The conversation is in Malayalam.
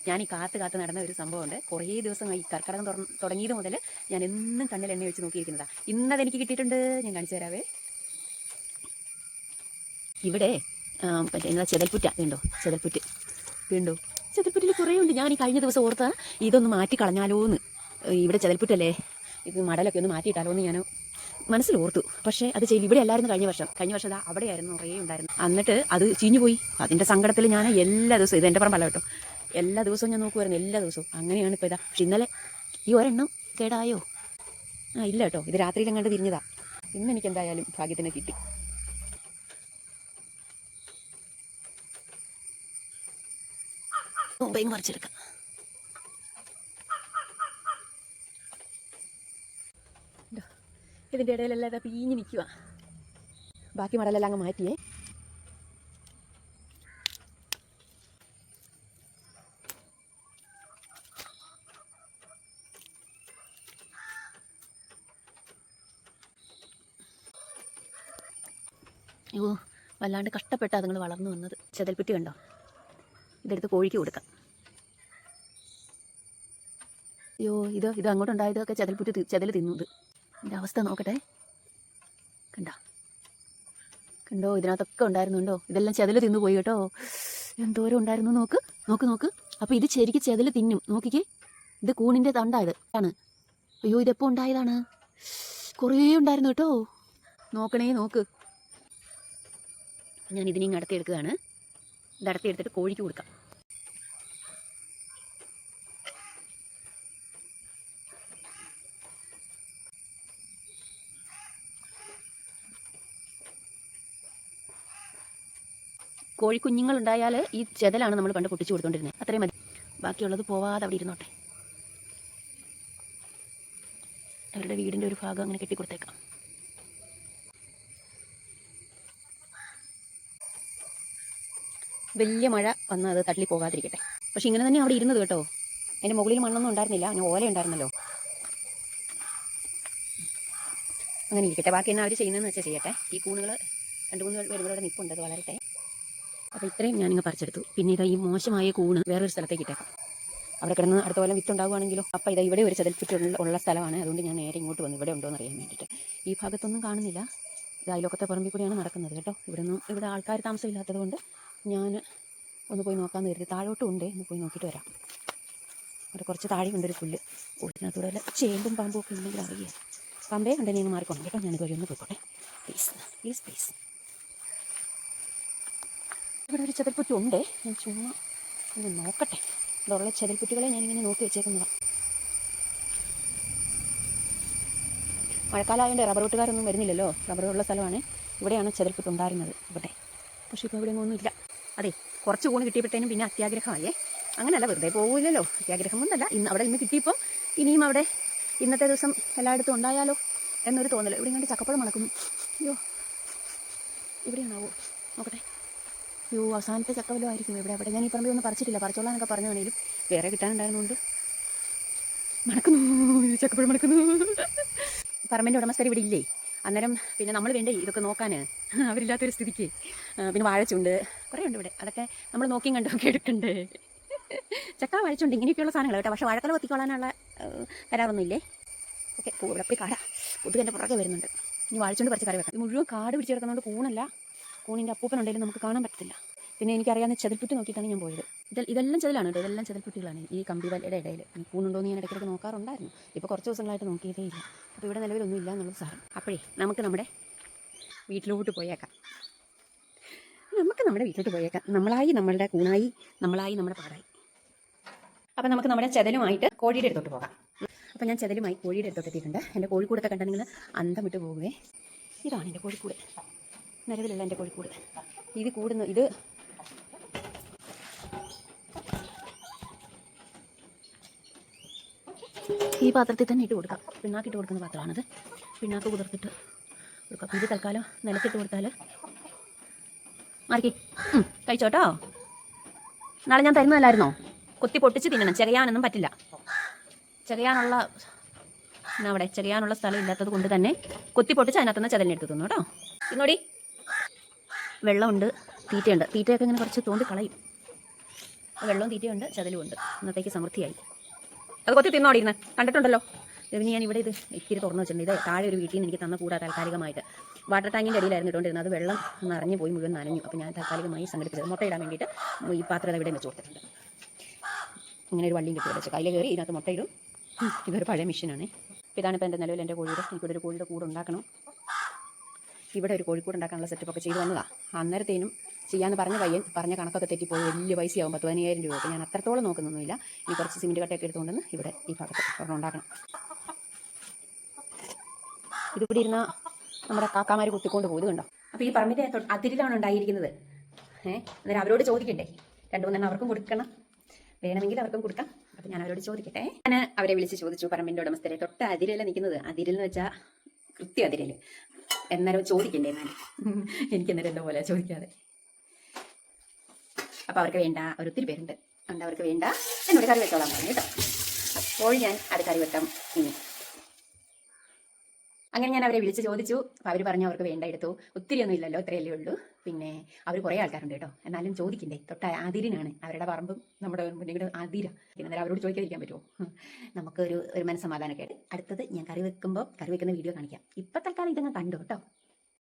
ഞാൻ ഈ കാത്ത് നടന്ന ഒരു സംഭവമുണ്ട്. കുറേ ദിവസമായി കർക്കിടകം തുടങ്ങിയത് മുതൽ ഞാൻ എന്നും കണ്ണിൽ എണ്ണ വെച്ച് നോക്കിയിരിക്കുന്നതാണ്. ഇന്നതെനിക്ക് കിട്ടിയിട്ടുണ്ട്. ഞാൻ കാണിച്ചു തരാവേ. ഇവിടെ മറ്റേ എന്താ ചെതൽപ്പുറ്റ ഇതുണ്ടോ, ചെതൽപ്പുറ്റ് വീണ്ടോ, ചെതൽപ്പുറ്റിൽ കുറേ ഉണ്ട്. ഞാൻ ഈ കഴിഞ്ഞ ദിവസം ഓർത്താ ഇതൊന്ന് മാറ്റി കളഞ്ഞാലോന്ന്. ഇവിടെ ചെതൽപ്പുറ്റല്ലേ, ഇത് മടലൊക്കെ ഒന്ന് മാറ്റിയിട്ടാലോ എന്ന് ഞാൻ മനസ്സിലോർത്തു. പക്ഷേ അത് ചെയ്യില്ല. ഇവിടെ അല്ലായിരുന്നു കഴിഞ്ഞ വർഷം ഇതാ അവിടെയായിരുന്നു, കുറേ ഉണ്ടായിരുന്നു. എന്നിട്ട് അത് ചീഞ്ഞു പോയി. അതിൻ്റെ സങ്കടത്തിൽ ഞാൻ എല്ലാ ദിവസവും, ഇത് എൻ്റെ പറമ്പല്ല കേട്ടോ, എല്ലാ ദിവസവും ഞാൻ നോക്കുമായിരുന്നു, എല്ലാ ദിവസവും. അങ്ങനെയാണ് ഇപ്പോൾ ഇതാ. പക്ഷെ ഇന്നലെ ഈ ഒരെണ്ണം കേടായോ? ഇല്ല കേട്ടോ, ഇത് രാത്രിയിൽ അങ്ങോട്ട് തിരിഞ്ഞതാ. ഇന്ന് എനിക്ക് എന്തായാലും ഭാഗ്യത്തിന് കിട്ടി. മുമ്പേയും പറിച്ചെടുക്കാം. ഇതിൻ്റെ ഇടയിലെല്ലാം ഇതാ പീഞ്ഞ് നിൽക്കുക. ബാക്കി മടലെല്ലാം അങ്ങ് മാറ്റിയേ. അയ്യോ, വല്ലാണ്ട് കഷ്ടപ്പെട്ടാ അതുങ്ങൾ വളർന്നു വന്നത്. ചെതൽപ്പുറ്റി കണ്ടോ, ഇതെടുത്ത് കോഴിക്ക് കൊടുക്കാം. അയ്യോ, ഇത് അങ്ങോട്ടുണ്ടായതൊക്കെ ചെതൽ തിന്നത്. എൻ്റെ അവസ്ഥ നോക്കട്ടെ. കണ്ടോ, ഇതിനകത്തൊക്കെ ഉണ്ടായിരുന്നുണ്ടോ? ഇതെല്ലാം ചെതൽ തിന്നു പോയി കേട്ടോ. എന്തോരം ഉണ്ടായിരുന്നു നോക്ക്. അപ്പോൾ ഇത് ശരിക്കും ചെതൽ തിന്നും. നോക്കിക്കേ, ഇത് കൂണിൻ്റെ തണ്ടായത് ആണ്. അയ്യോ, ഇതെപ്പോൾ ഉണ്ടായതാണ്? കുറേ ഉണ്ടായിരുന്നു കേട്ടോ. നോക്ക്. ഞാൻ ഇതിനെ അടത്തിയെടുക്കുകയാണ്. ഇത് അടത്തിയെടുത്തിട്ട് കോഴിക്ക് കൊടുക്കാം. കോഴിക്കുഞ്ഞുങ്ങളുണ്ടായാൽ ഈ ചെതലാണ് നമ്മൾ പണ്ട് പൊട്ടിച്ചു കൊടുത്തോണ്ടിരുന്നത്. അത്രയും മതി, ബാക്കിയുള്ളത് പോവാതെ അവിടെ ഇരുന്നോട്ടെ. അവരുടെ വീടിൻ്റെ ഒരു ഭാഗം അങ്ങനെ കെട്ടിക്കൊടുത്തേക്കാം. വലിയ മഴ വന്നാൽ അത് തള്ളി പോകാതിരിക്കട്ടെ. പക്ഷെ ഇങ്ങനെ തന്നെ അവിടെ ഇരുന്നത് കേട്ടോ. അതിൻ്റെ മുകളിൽ മണ്ണൊന്നും ഉണ്ടായിരുന്നില്ല, അങ്ങനെ ഓല ഉണ്ടായിരുന്നല്ലോ. അങ്ങനെ ഇരിക്കട്ടെ. ബാക്കി എന്നാ അവർ ചെയ്യുന്നതെന്ന് വെച്ചാൽ ചെയ്യട്ടെ. ഈ കൂണുകൾ 2-3 പേരുടെ നിൽപ്പുണ്ട്, അത് വളരട്ടെ. അപ്പോൾ ഇത്രയും ഞാനിങ്ങ് പറിച്ചെടുത്തു. പിന്നെ ഇതാ ഈ മോശമായ കൂണ് വേറൊരു സ്ഥലത്തേക്ക് ഇട്ടേക്കാം. അവിടെ കിടന്ന് അടുത്ത പോലെ വിത്തുണ്ടാകുവാണെങ്കിലോ. അപ്പോൾ ഇതാ ഇവിടെ ഒരു ചെതൽപ്പുറ്റ് ഉള്ള സ്ഥലമാണ്. അതുകൊണ്ട് ഞാൻ നേരെ ഇങ്ങോട്ട് വന്നു, ഇവിടെ ഉണ്ടോ എന്ന് അറിയാൻ വേണ്ടിയിട്ട്. ഈ ഭാഗത്തൊന്നും കാണുന്നില്ല. ഇത് അയൽവക്കത്തെ പറമ്പിൽ കൂടിയാണ് നടക്കുന്നത് കേട്ടോ. ഇവിടെ ആൾക്കാർ താമസമില്ലാത്തത് കൊണ്ട് ഞാൻ ഒന്ന് പോയി നോക്കാമെന്ന് കരുതി. താഴോട്ടും ഉണ്ട്, ഒന്ന് പോയി നോക്കിയിട്ട് വരാം. അവിടെ കുറച്ച് താഴെയുണ്ടൊരു പുല്ല്. ഇതിനകത്തൂടെ വല്ല ചേമ്പും പാമ്പും ഒക്കെ ഉണ്ടെങ്കിൽ അറിയുക. പാമ്പേ കണ്ടെങ്കിൽ നിങ്ങൾ മാറിക്കൊണ്ടു കേട്ടോ. ഞാനിത് വഴി ഒന്ന് പോയിക്കോട്ടെ. പ്ലീസ്. ഇവിടെ ഒരു ചെതൽപ്പുറ്റുണ്ട്. ഞാൻ ചുമ്മാ ഒന്ന് നോക്കട്ടെ. ഇവിടെയുള്ള ചെതൽപ്പുറ്റുകളെ ഞാനിങ്ങനെ നോക്കി വെച്ചേക്കുന്നതാണ്. മഴക്കാലമായതുകൊണ്ട് റബ്ബർ വെട്ടുകാരൊന്നും വരുന്നില്ലല്ലോ. റബ്ബറുള്ള സ്ഥലമാണ്. ഇവിടെയാണ് ചെതൽപ്പുറ്റ് ഉണ്ടായിരുന്നത് ഇവിടെ. പക്ഷേ ഇപ്പോൾ ഇവിടെ ഒന്നും ഇല്ല. അതെ, കുറച്ച് കൂണ് കിട്ടിയപ്പോഴത്തേനും പിന്നെ അത്യാഗ്രഹമായേ. അങ്ങനെയല്ല, വെറുതെ പോകില്ലല്ലോ. അത്യാഗ്രഹം ഒന്നല്ല, അവിടെ കിട്ടിയപ്പം ഇനിയും അവിടെ ഇന്നത്തെ ദിവസം എല്ലായിടത്തും ഉണ്ടായാലോ എന്നൊരു തോന്നൽ. ഇവിടെ ഇങ്ങോട്ട് ചക്കപ്പഴം മണക്കുന്നു. അയ്യോ, ഇവിടെയാണാവോ? നോക്കട്ടെ. അയ്യോ, അവസാനത്തെ ചക്കവല്ലോ ആയിരിക്കും ഇവിടെ. ഞാൻ ഈ പറമ്പിൽ ഒന്നും പറിച്ചിട്ടില്ല. പറിച്ചോളാനൊക്കെ പറഞ്ഞാണെങ്കിലും വേറെ കിട്ടാനുണ്ടായിരുന്നുകൊണ്ട് മണക്കുന്നു. ചക്കപ്പഴം മണക്കുന്നു. പറമ്പിൻ്റെ ഉടമസ്ഥർ ഇവിടെ ഇല്ലേ? അന്നേരം പിന്നെ നമ്മൾ വേണ്ടേ ഇതൊക്കെ നോക്കാൻ, അവരില്ലാത്തൊരു സ്ഥിതിക്ക്. പിന്നെ വാഴച്ചുണ്ട് കുറേ ഉണ്ട് ഇവിടെ. അതൊക്കെ നമ്മൾ നോക്കിയും കണ്ടൊക്കെ എടുക്കണ്ടേ. ചക്ക വാഴച്ചുണ്ട് ഇങ്ങനെയൊക്കെയുള്ള സാധനങ്ങൾ കേട്ടോ. പക്ഷേ വാഴക്കല കൊത്തിക്കൊള്ളാനുള്ള കരാറൊന്നും ഇല്ലേ. ഓക്കെ, ഇവിടെ പോയി കാടാ. കൊതുക് എൻ്റെ പുറകെ വരുന്നുണ്ട്. ഇനി വാഴച്ചുണ്ട് പറിച്ച് കറി വെക്കാം. മുഴുവൻ കാട് പിടിച്ച് കിടക്കുന്നതുകൊണ്ട് കൂണല്ല, കൂണിൻ്റെ അപ്പൂപ്പനുണ്ടെങ്കിലും നമുക്ക് കാണാൻ പറ്റത്തില്ല. പിന്നെ എനിക്കറിയാവുന്ന ചെതൽപ്പുറ്റ് നോക്കിയിട്ടാണ് ഞാൻ പോയത്. ഇതെല്ലാം ചെതലാണ് കേട്ടോ. ഇതെല്ലാം ചെതൽപ്പുറ്റുകളാണ്. ഈ കമ്പി വലയുടെ ഇടയിൽ കൂണുണ്ടോ എന്ന് ഞാൻ ഇടയ്ക്കിടയ്ക്ക് നോക്കാറുണ്ടായിരുന്നു. ഇപ്പോൾ കുറച്ച് ദിവസങ്ങളായിട്ട് നോക്കിയതേ ഇല്ല. അപ്പോൾ ഇവിടെ നിലവിലൊന്നും ഇല്ല എന്നുള്ളത് സാരം. അപ്പോഴേ നമുക്ക് നമ്മുടെ വീട്ടിലോട്ട് പോയേക്കാം. നമ്മളായി നമ്മളുടെ കൂണായി, നമ്മളായി നമ്മുടെ പാടായി. അപ്പം നമുക്ക് നമ്മുടെ ചെതലുമായിട്ട് കോഴിയുടെ അടുത്തോട്ട് പോകാം. അപ്പം ഞാൻ ചെതലുമായി കോഴിയുടെ അടുത്തോട്ട് എത്തിയിട്ടുണ്ട്. എൻ്റെ കോഴിക്കൂടൊക്കെ കണ്ടാൽ നിങ്ങൾ അന്തം വിട്ട് പോകുവേ. ഇതാണ് എൻ്റെ കോഴിക്കൂട്. നിലവിലുള്ള എൻ്റെ കോഴിക്കൂട്. ഇത് ഈ പാത്രത്തിൽ തന്നെ ഇട്ട് കൊടുക്കാം. പിണ്ണാക്കിട്ട് കൊടുക്കുന്ന പാത്രമാണത്. പിണ്ണാക്ക് കുതിർത്തിട്ട് കൊടുക്കാം. ഇത് തൽക്കാലം നിലത്തിട്ട് കൊടുത്താൽ മാറിക്കേ. കഴിച്ചോട്ടോ. നാളെ ഞാൻ തരുന്നതല്ലായിരുന്നോ? കൊത്തി പൊട്ടിച്ച് തിന്നണം. ചെകയാനൊന്നും പറ്റില്ല. ചെകയാനുള്ള സ്ഥലം ഇല്ലാത്തത് കൊണ്ട് തന്നെ കൊത്തി പൊട്ടിച്ച് അതിനകത്തുനിന്ന് ചെതലിനെടുത്ത് തിന്നു കേട്ടോ. ഇങ്ങോടി വെള്ളമുണ്ട്, തീറ്റയുണ്ട്. തീറ്റയൊക്കെ ഇങ്ങനെ കുറച്ച് തോണ്ടി കളയും. വെള്ളവും തീറ്റയുണ്ട്, ചതലുമുണ്ട്. ഇന്നത്തേക്ക് സമൃദ്ധിയായി. അത് കൊത്തി തിന്നോടിയിരുന്ന് കണ്ടിട്ടുണ്ടല്ലോ. ഇതിന് ഞാൻ ഇവിടെ ഇത് ഇത്തിരി തുറന്നു വെച്ചിട്ടുണ്ട്. ഇത് താഴെ ഒരു വീട്ടിൽ നിന്ന് എനിക്ക് തന്ന കൂടാ താൽക്കാലികമായിട്ട് വാട്ടർ ടാങ്കിൻ്റെ അടിയിലായിരുന്നു ഇട്ടുകൊണ്ടിരുന്നത്. അത് വെള്ളം നിറഞ്ഞു പോയി, മുഴുവൻ നനഞ്ഞു. അപ്പോൾ ഞാൻ താൽക്കാലികമായി സംഘടിപ്പിച്ചത് മുട്ടയിടാൻ വേണ്ടിയിട്ട് ഈ പാത്രം ഇവിടെ വെച്ച് കൊടുത്തിട്ടുണ്ട്. ഇങ്ങനെ ഒരു വള്ളിയും കിട്ടി വെച്ച് കയ്യിൽ കയറി ഇതിനകത്ത് മുട്ടയിടും. ഇതൊരു പഴയ മെഷീനാണ്. അപ്പോൾ ഇതാണിപ്പോൾ എൻ്റെ നിലവിൽ എൻ്റെ കോഴിയുടെ. എനിക്കിവിടെ ഒരു കോഴിയുടെ കൂട് ഉണ്ടാക്കണം. ഇവിടെ ഒരു കോഴിക്കൂട് ഉണ്ടാക്കാനുള്ള സെറ്റപ്പൊക്കെ ചെയ്ത് വന്നതാണ്. അന്നേരത്തേനും ചെയ്യാമെന്ന് പറഞ്ഞ പയ്യൻ പറഞ്ഞ കണക്കൊക്കെ തെറ്റിപ്പോയി. വലിയ പൈസയാവും, 10,000 രൂപ. അപ്പോൾ ഞാൻ അത്രത്തോളം നോക്കുന്നൊന്നുമില്ല. ഇനി കുറച്ച് സിമെൻറ്റ് കട്ടയൊക്കെ എടുത്തുകൊണ്ടെന്ന് ഇവിടെ ഈ ഭാഗത്ത് ഒരെണ്ണം ഉണ്ടാക്കണം. ഇതിവിടെ ഇരുന്ന നമ്മുടെ കാക്കാമാർ കുത്തിക്കൊണ്ട് പോകുന്നത് കണ്ടോ. അപ്പോൾ ഈ പറമ്പിൻ്റെ അതിരിലാണ് ഉണ്ടായിരിക്കുന്നത്. അന്നേരം അവരോട് ചോദിക്കട്ടെ, 2-3 അവർക്കും കൊടുക്കണം, വേണമെങ്കിൽ അവർക്കും കൊടുക്കാം. അപ്പം ഞാൻ അവരോട് ചോദിക്കട്ടെ. ഞാൻ അവരെ വിളിച്ച് ചോദിച്ചു, പറമ്പിൻ്റെ ഉടമസ്ഥരെ. തൊട്ട് അതിരല്ല നിൽക്കുന്നത്. അതിരിൽ എന്ന് വെച്ചാൽ കൃത്യം അതിരൽ. എന്നാലും ചോദിക്കണ്ടേ ഞാൻ. എനിക്കെന്നേരം എന്തോ പോലെ ചോദിക്കാതെ. അപ്പോൾ അവർക്ക് വേണ്ട, ഒത്തിരി പേരുണ്ട്. അതുകൊണ്ട് അവർക്ക് വേണ്ട എന്നോട് കറി വെച്ചോളാൻ പറഞ്ഞു കേട്ടോ. അപ്പോൾ ഞാൻ അത് കറി വെക്കാം ഇനി. അങ്ങനെ ഞാൻ അവരെ വിളിച്ച് ചോദിച്ചു. അപ്പോൾ അവർ പറഞ്ഞു അവർക്ക് വേണ്ട എടുത്തു. ഒത്തിരിയൊന്നും ഇല്ലല്ലോ, ഇത്രയല്ലേ ഉള്ളൂ. പിന്നെ അവർ കുറേ ആൾക്കാരുണ്ട് കേട്ടോ. എന്നാലും ചോദിക്കണ്ടേ, തൊട്ട് അതിരിനാണ് അവരുടെ പറമ്പും നമ്മുടെ മുന്നിൽ അതിര. അന്നേരം അവരോട് ചോദിക്കാതിരിക്കാൻ പറ്റുമോ? നമുക്കൊരു മനസ്സമാധാനമൊക്കെ ആയിട്ട്. അടുത്തത് ഞാൻ കറി വെക്കുന്ന വീഡിയോ കാണിക്കാം. ഇപ്പം തൽക്കാലം ഇതങ്ങ് കണ്ടു കേട്ടോ.